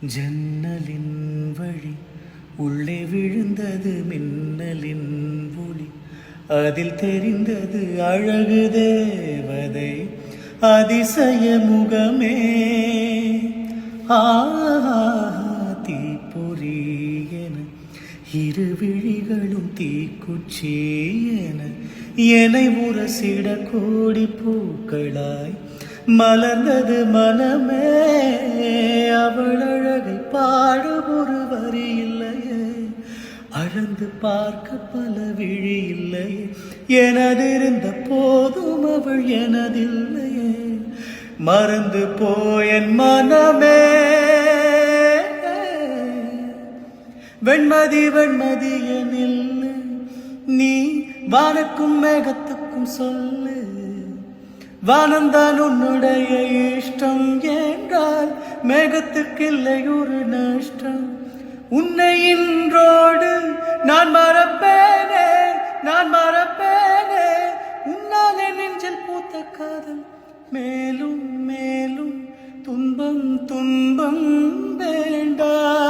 ஜன்னலின் வழி உள்ளே விழுந்தது மின்னலின் ஒளி. அதில் தெரிந்தது அழகு தேவதை அதிசய முகமே. தீப்பொறி என இரு விழிகளும் தீக்குச்சி என என்னை உரசிட கோடி பூக்களாய் மலர்ந்தது மனமே. அவள் அழகை பாட ஒரு வரி இல்லையே, அழந்து பார்க்க பல விழி இல்லையே. எனதிருந்த போதும் அவள் எனதில்லையே, மறந்து போயன் மனமே. வெண்மதி வெண்மதி எனில் நீ வானுக்கும் மேகத்துக்கும் சொல்லு. வானந்தான் உன்னுடைய இஷ்டம் என்றால் மேகத்துக்கில்லை ஒரு நஷ்டம். உன்னை இன்றோடு நான் மறப்பேனே, நான் மறப்பேனே. உன்னால் என் நெஞ்சில் பூத்த காதல் மேலும் மேலும் துன்பம் துன்பம் வேண்டாம்.